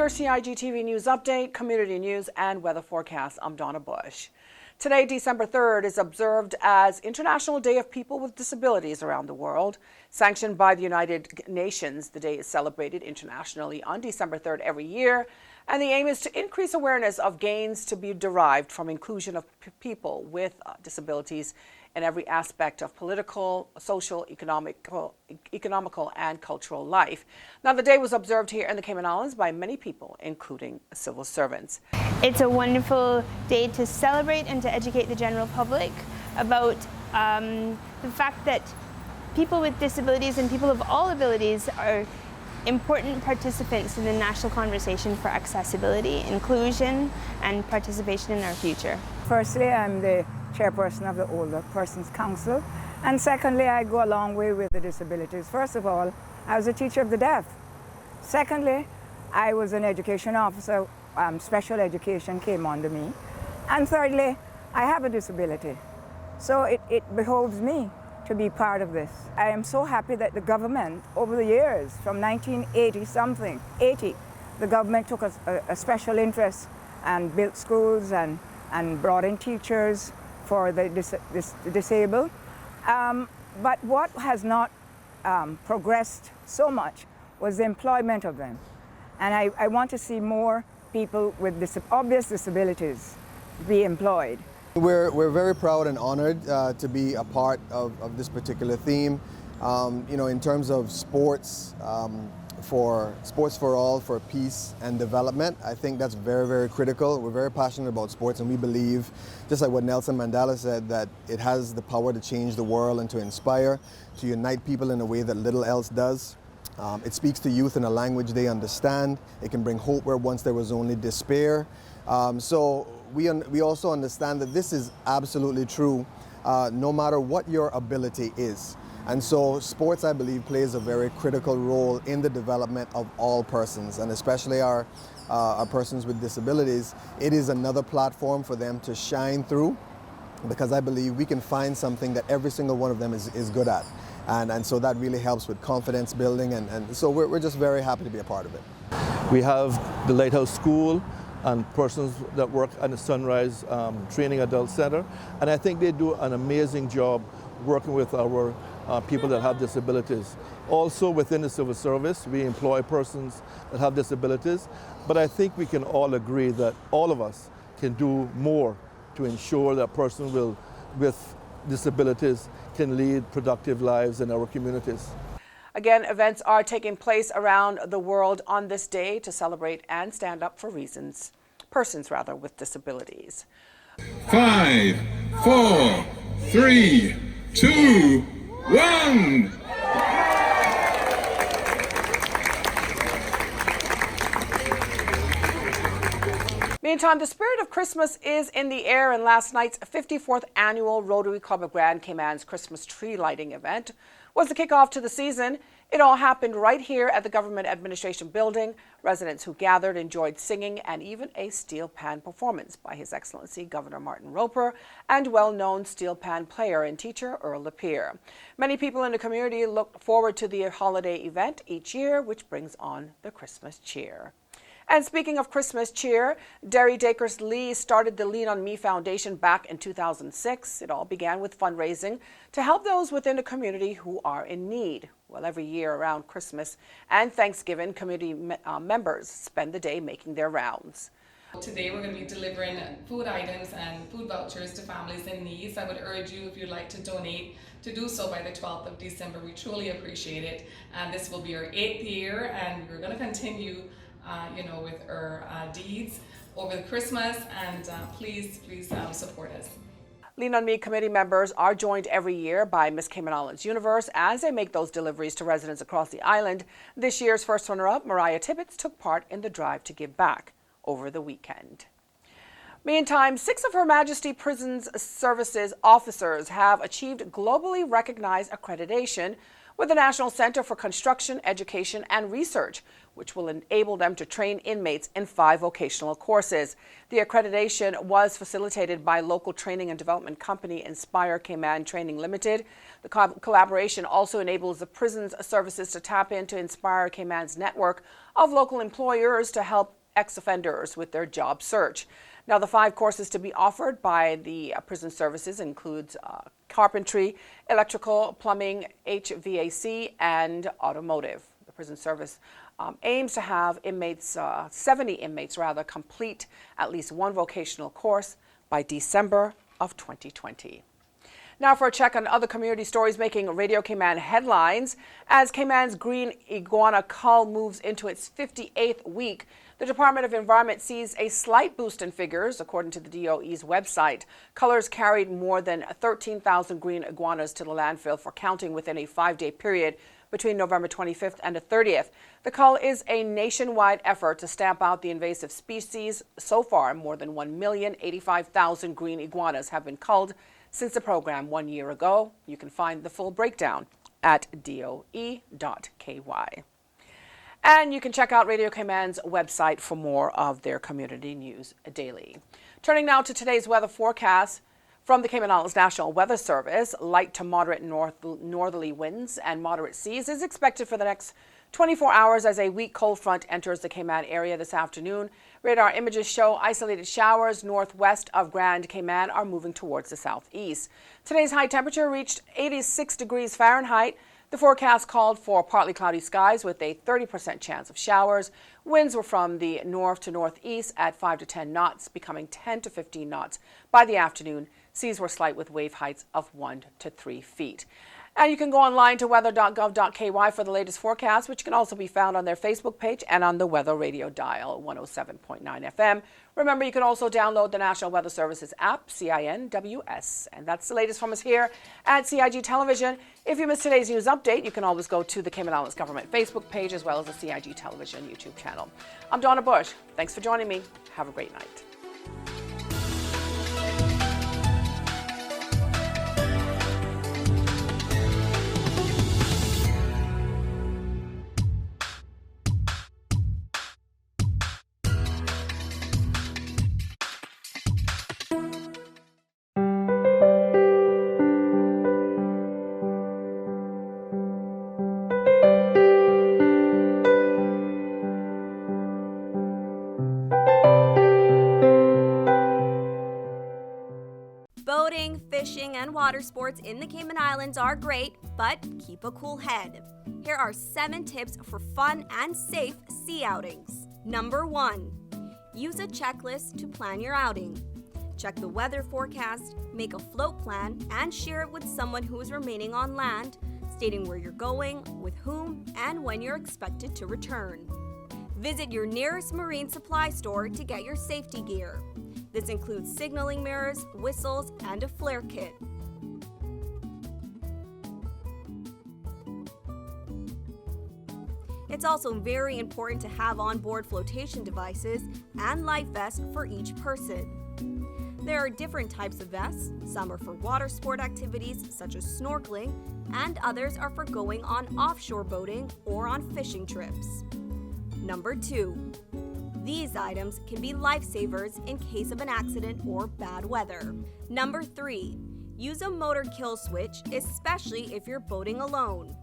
your CIGTV News Update, Community News and Weather Forecast. I'm Donna Bush. Today, December 3rd, is observed as International Day of People with Disabilities around the world. Sanctioned by the United Nations, the day is celebrated internationally on December 3rd every year, and the aim is to increase awareness of gains to be derived from inclusion of people with disabilities in every aspect of political, social, economical, and cultural life. Now, the day was observed here in the Cayman Islands by many people, including civil servants. It's a wonderful day to celebrate and to educate the general public about the fact that people with disabilities and people of all abilities are important participants in the national conversation for accessibility, inclusion, and participation in our future. Firstly, I'm the chairperson of the Older Persons Council, and secondly, I go a long way with the disabilities. First of all, I was a teacher of the deaf. Secondly, I was an education officer. Special education came under me. And thirdly, I have a disability. So it behoves me to be part of this. I am so happy that the government, over the years, from 1980, the government took a special interest and built schools and brought in teachers for the disabled. But what has not progressed so much was the employment of them. And I want to see more people with obvious disabilities be employed. We're very proud and honored to be a part of this particular theme. In terms of sports, for all, for peace and development, I think that's very, very critical. We're very passionate about sports, and we believe, just like what Nelson Mandela said, that it has the power to change the world and to inspire, to unite people in a way that little else does. It speaks to youth in a language they understand. It can bring hope where once there was only despair. So we also understand that this is absolutely true, no matter what your ability is. And so sports, I believe, plays a very critical role in the development of all persons, and especially our persons with disabilities. It is another platform for them to shine through, because I believe we can find something that every single one of them is good at. And so that really helps with confidence building, and so we're just very happy to be a part of it. We have the Lighthouse School and persons that work at the Sunrise Training Adult Center, and I think they do an amazing job working with our people that have disabilities. Also within the civil service, we employ persons that have disabilities, but I think we can all agree that all of us can do more to ensure that persons with disabilities can lead productive lives in our communities. Again, events are taking place around the world on this day to celebrate and stand up for persons with disabilities. 5, 4, 3, 2, 1. Meantime, the spirit of Christmas is in the air, and last night's 54th annual Rotary Club of Grand Cayman's Christmas tree lighting event was the kickoff to the season. It all happened right here at the Government Administration Building. Residents who gathered enjoyed singing and even a steel pan performance by His Excellency Governor Martin Roper and well-known steel pan player and teacher Earl Lapierre. Many people in the community look forward to the holiday event each year, which brings on the Christmas cheer. And speaking of Christmas cheer, Derry Dacres Lee started the Lean on Me Foundation back in 2006. It all began with fundraising to help those within the community who are in need. Well, every year around Christmas and Thanksgiving, community members spend the day making their rounds. Today we're going to be delivering food items and food vouchers to families in need. So I would urge you, if you'd like to donate, to do so by the 12th of December. We truly appreciate it. And this will be our 8th year, and we're going to continue with our deeds over the Christmas, and please support us. Lean on Me committee members are joined every year by Miss Cayman Islands Universe as they make those deliveries to residents across the island. This year's first runner-up, Mariah Tibbetts, took part in the drive to give back over the weekend. Meantime, 6 of Her Majesty Prisons Services officers have achieved globally recognized accreditation with the National Center for Construction, Education and Research, which will enable them to train inmates in 5 vocational courses. The accreditation was facilitated by local training and development company Inspire Cayman Training Limited. The collaboration also enables the prisons services to tap into Inspire Cayman's network of local employers to help ex-offenders with their job search. Now, the 5 courses to be offered by the prison services includes carpentry, electrical, plumbing, HVAC, and automotive. The prison service aims to have 70 inmates complete at least 1 vocational course by December of 2020. Now for a check on other community stories making Radio Cayman headlines. As Cayman's green iguana cull moves into its 58th week, the Department of Environment sees a slight boost in figures, according to the DOE's website. Cullers carried more than 13,000 green iguanas to the landfill for counting within a 5-day period between November 25th and the 30th. The cull is a nationwide effort to stamp out the invasive species. So far, more than 1,085,000 green iguanas have been culled since the program 1 year ago. You can find the full breakdown at doe.ky. And you can check out Radio Cayman's website for more of their community news daily. Turning now to today's weather forecast. From the Cayman Islands National Weather Service, light to moderate northerly winds and moderate seas is expected for the next 24 hours as a weak cold front enters the Cayman area this afternoon. Radar images show isolated showers northwest of Grand Cayman are moving towards the southeast. Today's high temperature reached 86 degrees Fahrenheit. The forecast called for partly cloudy skies with a 30% chance of showers. Winds were from the north to northeast at 5 to 10 knots, becoming 10 to 15 knots by the afternoon. Seas were slight with wave heights of 1 to 3 feet. And you can go online to weather.gov.ky for the latest forecast, which can also be found on their Facebook page and on the Weather Radio dial 107.9 FM. Remember, you can also download the National Weather Services app, CINWS. And that's the latest from us here at CIG Television. If you missed today's news update, you can always go to the Cayman Islands Government Facebook page as well as the CIG Television YouTube channel. I'm Donna Bush. Thanks for joining me. Have a great night. Boating, fishing, and water sports in the Cayman Islands are great, but keep a cool head. Here are 7 tips for fun and safe sea outings. Number 1. Use a checklist to plan your outing. Check the weather forecast, make a float plan, and share it with someone who is remaining on land, stating where you're going, with whom, and when you're expected to return. Visit your nearest marine supply store to get your safety gear. This includes signaling mirrors, whistles, and a flare kit. It's also very important to have on-board flotation devices and life vests for each person. There are different types of vests. Some are for water sport activities such as snorkeling, and others are for going on offshore boating or on fishing trips. Number 2. These items can be lifesavers in case of an accident or bad weather. Number 3. Use a motor kill switch, especially if you're boating alone.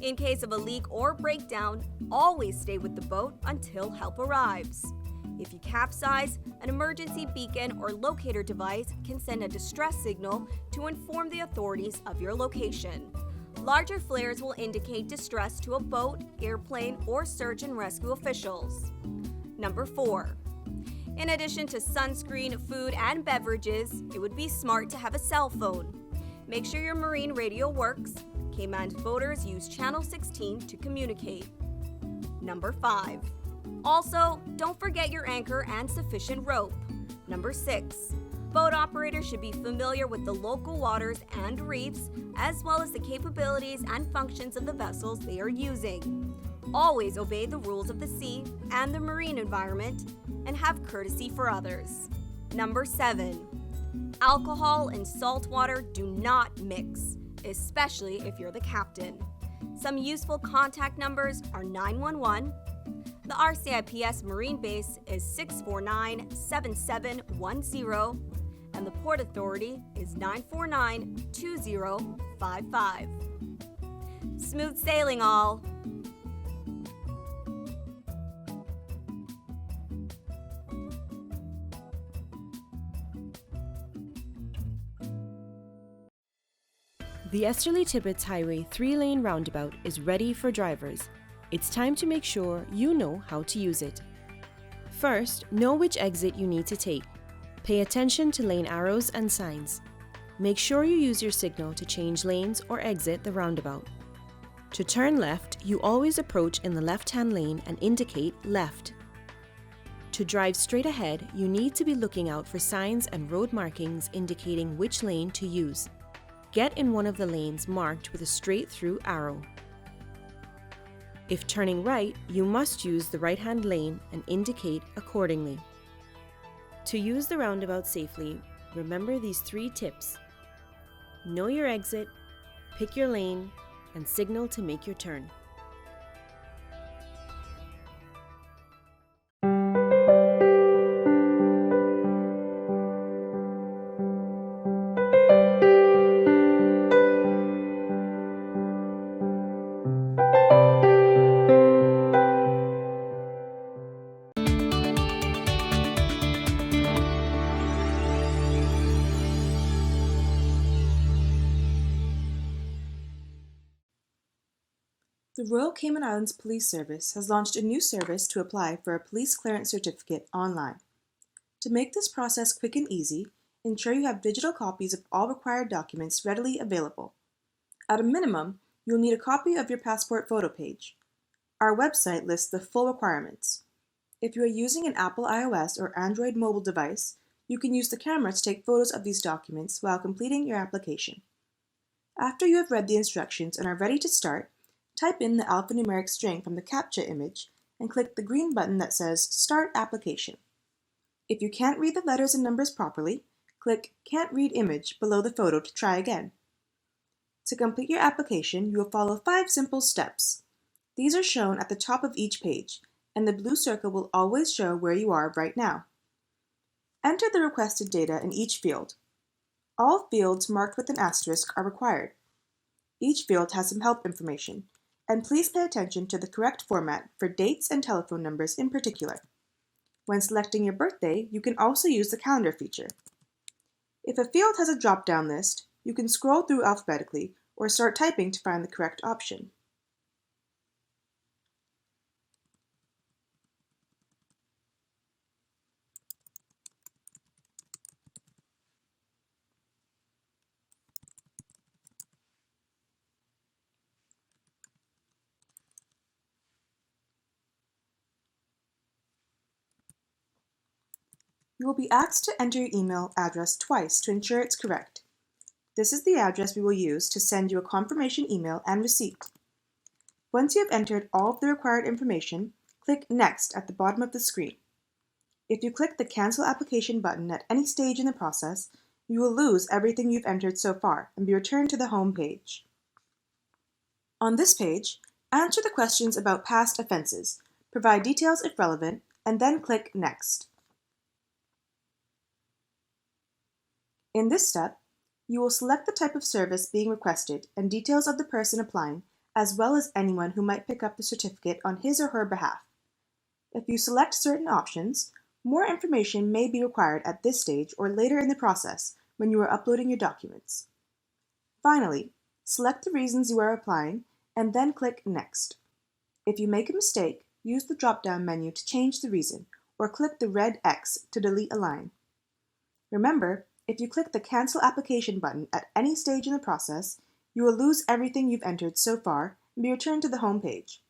In case of a leak or breakdown, always stay with the boat until help arrives. If you capsize, an emergency beacon or locator device can send a distress signal to inform the authorities of your location. Larger flares will indicate distress to a boat, airplane, or search and rescue officials. Number 4. In addition to sunscreen, food, and beverages, it would be smart to have a cell phone. Make sure your marine radio works. Cayman's boaters use Channel 16 to communicate. Number 5. Also, don't forget your anchor and sufficient rope. Number 6. Boat operators should be familiar with the local waters and reefs, as well as the capabilities and functions of the vessels they are using. Always obey the rules of the sea and the marine environment, and have courtesy for others. Number 7. Alcohol and salt water do not mix, especially if you're the captain. Some useful contact numbers are 911. The RCIPS Marine Base is 649-7710, and the Port Authority is 949-2055. Smooth sailing, all! The Esterly-Tibbetts Highway 3-lane roundabout is ready for drivers. It's time to make sure you know how to use it. First, know which exit you need to take. Pay attention to lane arrows and signs. Make sure you use your signal to change lanes or exit the roundabout. To turn left, you always approach in the left-hand lane and indicate left. To drive straight ahead, you need to be looking out for signs and road markings indicating which lane to use. Get in one of the lanes marked with a straight-through arrow. If turning right, you must use the right-hand lane and indicate accordingly. To use the roundabout safely, remember these 3 tips. Know your exit, pick your lane, and signal to make your turn. The Royal Cayman Islands Police Service has launched a new service to apply for a police clearance certificate online. To make this process quick and easy, ensure you have digital copies of all required documents readily available. At a minimum, you'll need a copy of your passport photo page. Our website lists the full requirements. If you are using an Apple iOS or Android mobile device, you can use the camera to take photos of these documents while completing your application. After you have read the instructions and are ready to start, type in the alphanumeric string from the CAPTCHA image and click the green button that says Start Application. If you can't read the letters and numbers properly, click Can't Read Image below the photo to try again. To complete your application, you will follow 5 simple steps. These are shown at the top of each page, and the blue circle will always show where you are right now. Enter the requested data in each field. All fields marked with an asterisk are required. Each field has some help information, and please pay attention to the correct format for dates and telephone numbers in particular. When selecting your birthday, you can also use the calendar feature. If a field has a drop-down list, you can scroll through alphabetically or start typing to find the correct option. You will be asked to enter your email address twice to ensure it's correct. This is the address we will use to send you a confirmation email and receipt. Once you have entered all of the required information, click Next at the bottom of the screen. If you click the Cancel Application button at any stage in the process, you will lose everything you've entered so far and be returned to the home page. On this page, answer the questions about past offenses, provide details if relevant, and then click Next. In this step, you will select the type of service being requested and details of the person applying, as well as anyone who might pick up the certificate on his or her behalf. If you select certain options, more information may be required at this stage or later in the process when you are uploading your documents. Finally, select the reasons you are applying and then click Next. If you make a mistake, use the drop-down menu to change the reason or click the red X to delete a line. Remember, if you click the Cancel Application button at any stage in the process, you will lose everything you've entered so far and be returned to the home page.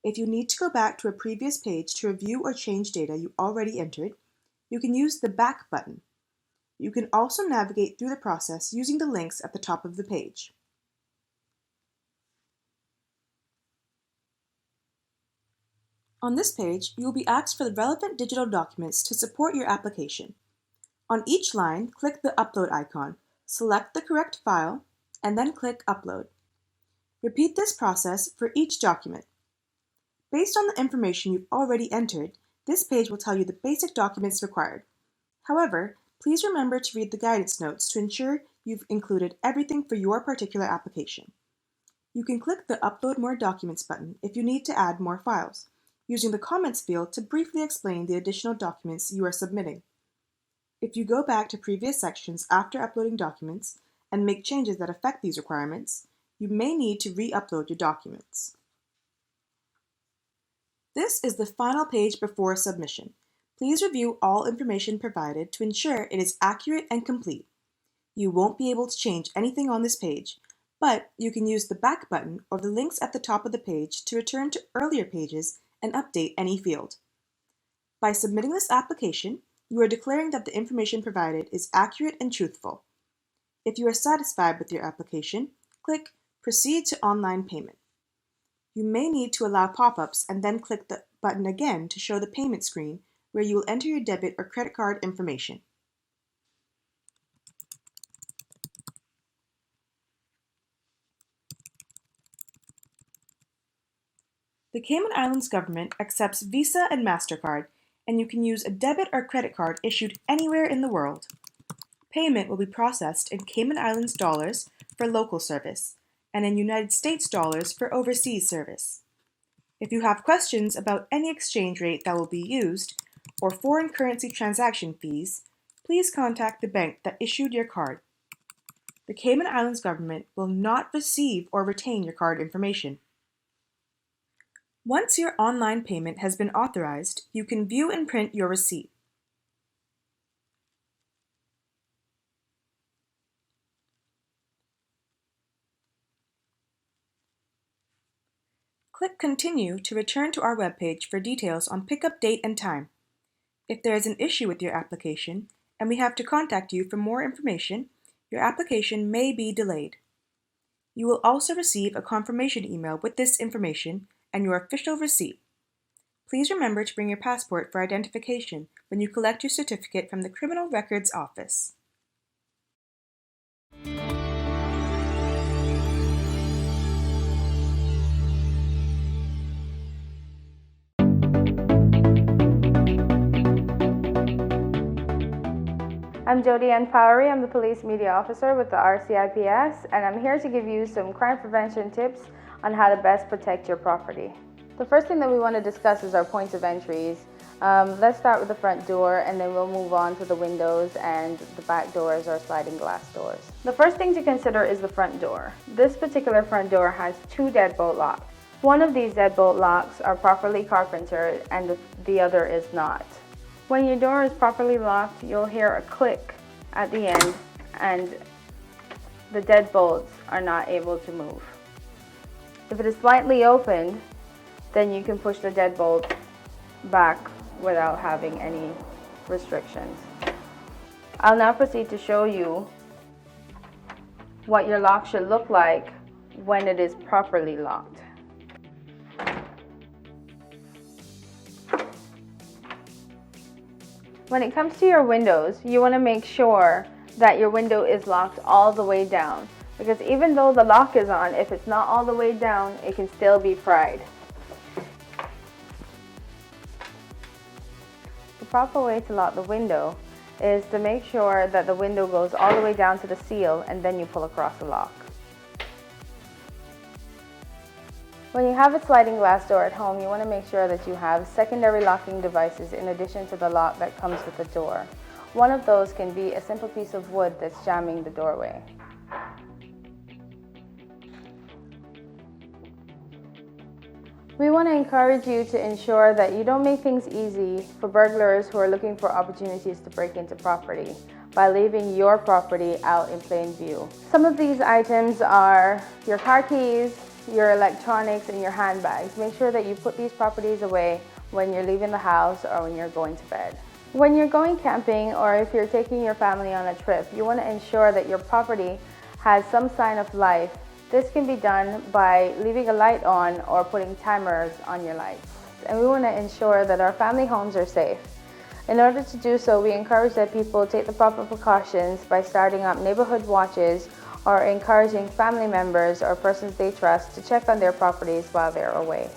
If you need to go back to a previous page to review or change data you already entered, you can use the Back button. You can also navigate through the process using the links at the top of the page. On this page, you will be asked for the relevant digital documents to support your application. On each line, click the Upload icon, select the correct file, and then click Upload. Repeat this process for each document. Based on the information you've already entered, this page will tell you the basic documents required. However, please remember to read the guidance notes to ensure you've included everything for your particular application. You can click the Upload More Documents button if you need to add more files, using the Comments field to briefly explain the additional documents you are submitting. If you go back to previous sections after uploading documents and make changes that affect these requirements, you may need to re-upload your documents. This is the final page before submission. Please review all information provided to ensure it is accurate and complete. You won't be able to change anything on this page, but you can use the back button or the links at the top of the page to return to earlier pages and update any field. By submitting this application, you are declaring that the information provided is accurate and truthful. If you are satisfied with your application, click Proceed to Online Payment. You may need to allow pop-ups and then click the button again to show the payment screen where you will enter your debit or credit card information. The Cayman Islands government accepts Visa and MasterCard, and you can use a debit or credit card issued anywhere in the world. Payment will be processed in Cayman Islands dollars for local service, and in United States dollars for overseas service. If you have questions about any exchange rate that will be used, or foreign currency transaction fees, please contact the bank that issued your card. The Cayman Islands government will not receive or retain your card information. Once your online payment has been authorized, you can view and print your receipt. Click Continue to return to our webpage for details on pickup date and time. If there is an issue with your application and we have to contact you for more information, your application may be delayed. You will also receive a confirmation email with this information and your official receipt. Please remember to bring your passport for identification when you collect your certificate from the Criminal Records Office. I'm Jody Ann Powery. I'm the Police Media Officer with the RCIPS, and I'm here to give you some crime prevention tips on how to best protect your property. The first thing that we want to discuss is our points of entries. Let's start with the front door, and then we'll move on to the windows and the back doors or sliding glass doors. The first thing to consider is the front door. This particular front door has 2 deadbolt locks. One of these deadbolt locks are properly carpentered and the other is not. When your door is properly locked, you'll hear a click at the end and the deadbolts are not able to move. If it is slightly opened, then you can push the deadbolt back without having any restrictions. I'll now proceed to show you what your lock should look like when it is properly locked. When it comes to your windows, you want to make sure that your window is locked all the way down, because even though the lock is on, if it's not all the way down, it can still be pried. The proper way to lock the window is to make sure that the window goes all the way down to the seal and then you pull across the lock. When you have a sliding glass door at home, you want to make sure that you have secondary locking devices in addition to the lock that comes with the door. One of those can be a simple piece of wood that's jamming the doorway. We want to encourage you to ensure that you don't make things easy for burglars who are looking for opportunities to break into property by leaving your property out in plain view. Some of these items are your car keys, your electronics, and your handbags. Make sure that you put these properties away when you're leaving the house or when you're going to bed. When you're going camping or if you're taking your family on a trip, you want to ensure that your property has some sign of life. This can be done by leaving a light on or putting timers on your lights. And we want to ensure that our family homes are safe. In order to do so, we encourage that people take the proper precautions by starting up neighborhood watches or encouraging family members or persons they trust to check on their properties while they're away.